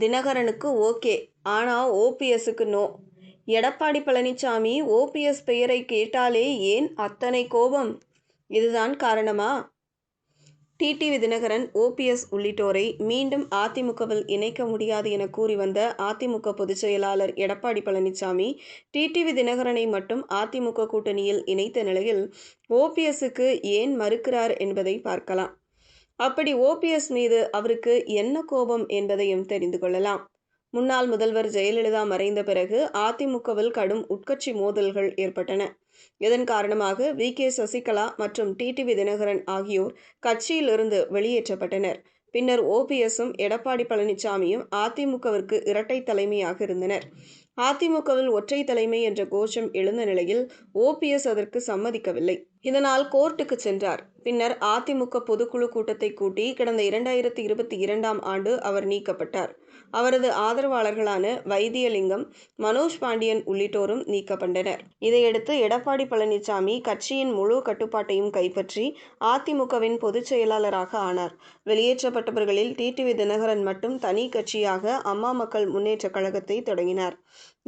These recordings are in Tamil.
தினகரனுக்கு ஓகே, ஆனா ஓபிஎஸ்க்கு நோ. எடப்பாடி பழனிசாமி ஓபிஎஸ் பெயரை கேட்டாலே ஏன் அத்தனை கோபம்? இதுதான் காரணமா? டிடிவி தினகரன், ஓபிஎஸ் உள்ளிட்டோரை மீண்டும் அதிமுகவில் இணைக்க முடியாது என கூறி வந்த அதிமுக பொதுச் செயலாளர் எடப்பாடி பழனிசாமி, டிடிவி தினகரனை மட்டும் அதிமுக கூட்டணியில் இணைத்த நிலையில் ஓபிஎஸ்க்கு ஏன் மறுக்கிறார் என்பதை பார்க்கலாம். அப்படி ஓபிஎஸ் மீது அவருக்கு என்ன கோபம் என்பதையும் தெரிந்து கொள்ளலாம். முன்னாள் முதல்வர் ஜெயலலிதா மறைந்த பிறகு அதிமுகவில் கடும் உட்கட்சி மோதல்கள் ஏற்பட்டன. இதன் காரணமாக வி.கே. சசிகலா மற்றும் டிடிவி தினகரன் ஆகியோர் கட்சியிலிருந்து வெளியேற்றப்பட்டனர். பின்னர் ஓபிஎஸ்ஸும் எடப்பாடி பழனிசாமியும் அதிமுகவிற்கு இரட்டை தலைமையாக இருந்தனர். அதிமுகவில் ஒற்றை தலைமை என்ற கோஷம் எழுந்த நிலையில் ஓபிஎஸ் அதற்கு சம்மதிக்கவில்லை. இதனால் கோர்ட்டுக்கு சென்றார். பின்னர் அதிமுக பொதுக்குழு கூட்டத்தை கூட்டி கடந்த 2022ஆம் ஆண்டு அவர் நீக்கப்பட்டார். அவரது ஆதரவாளர்களான வைத்தியலிங்கம், மனோஜ் பாண்டியன் உள்ளிட்டோரும் நீக்கப்பட்டனர். இதையடுத்து எடப்பாடி பழனிசாமி கட்சியின் முழு கட்டுப்பாட்டையும் கைப்பற்றி அதிமுகவின் பொதுச் செயலாளராக ஆனார். வெளியேற்றப்பட்டவர்களில் டிடிவி தினகரன் மட்டும் தனி கட்சியாக அம்மா மக்கள் முன்னேற்ற கழகத்தை தொடங்கினார்.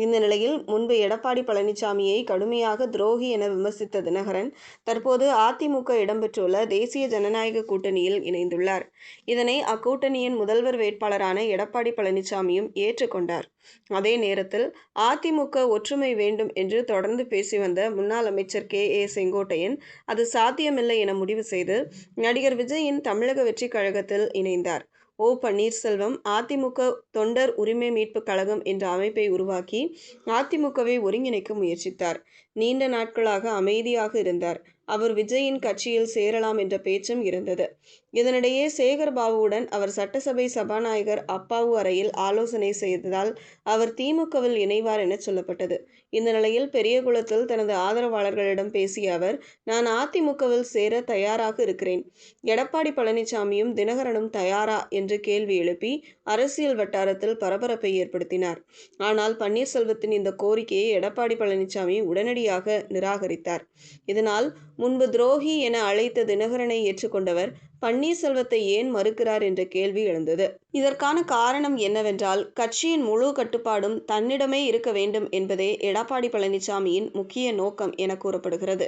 இந்த நிலையில் முன்பு எடப்பாடி பழனிசாமியை கடுமையாக துரோகி என விமர்சித்த தினகரன் தற்போது அதிமுக இடம்பெற்றுள்ள தேசிய ஜனநாயக கூட்டணியில் இணைந்துள்ளார். இதனை அக்கூட்டணியின் முதல்வர் வேட்பாளரான எடப்பாடி பழனிசாமியும் ஏற்றுக்கொண்டார். அதே நேரத்தில் அதிமுக ஒற்றுமை வேண்டும் என்று தொடர்ந்து பேசி வந்த முன்னாள் அமைச்சர் கே.ஏ. செங்கோட்டையன் அது சாத்தியமில்லை என முடிவு செய்து நடிகர் விஜயின் தமிழக வெற்றி கழகத்தில் இணைந்தார். ஓ. பன்னீர்செல்வம் அதிமுக தொண்டர் உரிமை மீட்பு கழகம் என்ற அமைப்பை உருவாக்கி அதிமுகவை ஒருங்கிணைக்க முயற்சித்தார். நீண்ட நாட்களாக அமைதியாக இருந்தார். அவர் விஜயின் கட்சியில் சேரலாம் என்ற பேச்சும் இருந்தது. இதனிடையே சேகர்பாபுவுடன் அவர் சட்டசபை சபாநாயகர் அப்பாவு அறையில் ஆலோசனை செய்ததால் அவர் திமுகவில் இணைவார் என சொல்லப்பட்டது. இந்த நிலையில் பெரியகுளத்தில் தனது ஆதரவாளர்களிடம் பேசிய அவர், நான் அதிமுகவில் சேர தயாராக இருக்கிறேன். எடப்பாடி பழனிசாமியும் தினகரனும் தயாரா என்று கேள்வி எழுப்பி அரசியல் வட்டாரத்தில் பரபரப்பை ஏற்படுத்தினார். ஆனால் பன்னீர்செல்வத்தின் இந்த கோரிக்கையை எடப்பாடி பழனிசாமி உடனடியாக நிராகரித்தார். இதனால் முன்பு துரோகி என அழைத்த தினகரனை ஏற்றுக்கொண்டவர் பன்னீர்செல்வத்தை ஏன் மறுக்கிறார் என்ற கேள்வி எழுந்தது. இதற்கான காரணம் என்னவென்றால், கட்சியின் முழு கட்டுப்பாடும் தன்னிடமே இருக்க வேண்டும் என்பதே எடப்பாடி பழனிசாமியின் முக்கிய நோக்கம் என கூறப்படுகிறது.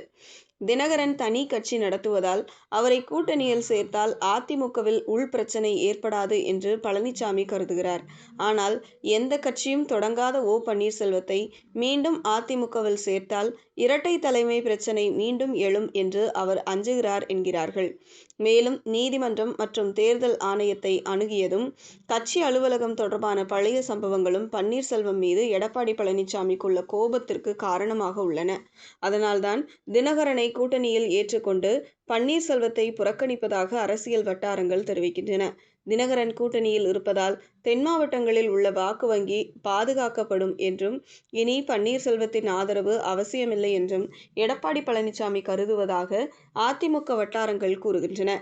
தினகரன் தனி கட்சி நடத்துவதால் அவரை கூட்டணியில் சேர்த்தால் அதிமுகவில் உள் பிரச்சனை ஏற்படாது என்று பழனிசாமி கருதுகிறார். ஆனால் எந்த கட்சியும் தொடங்காத ஓ. பன்னீர்செல்வத்தை மீண்டும் அதிமுகவில் சேர்த்தால் இரட்டை தலைமை பிரச்சனை மீண்டும் எழும் என்று அவர் அஞ்சுகிறார் என்கிறார்கள். மேலும் நீதிமன்றம் மற்றும் தேர்தல் ஆணையத்தை அணுகியதும் கட்சி அலுவலகம் தொடர்பான பழைய சம்பவங்களும் பன்னீர்செல்வம் மீது எடப்பாடி பழனிசாமிக்குள்ள கோபத்திற்கு காரணமாக உள்ளன. அதனால்தான் தினகரனை கூட்டணியில் ஏற்றுக்கொண்டு பன்னீர்செல்வத்தை புறக்கணிப்பதாக அரசியல் வட்டாரங்கள் தெரிவிக்கின்றன. தினகரன் கூட்டணியில் இருப்பதால் தென் மாவட்டங்களில் உள்ள வாக்கு வங்கி பாதுகாக்கப்படும் என்றும், இனி பன்னீர்செல்வத்தின் ஆதரவு அவசியமில்லை என்றும் எடப்பாடி பழனிசாமி கருதுவதாக அதிமுக வட்டாரங்கள் கூறுகின்றன.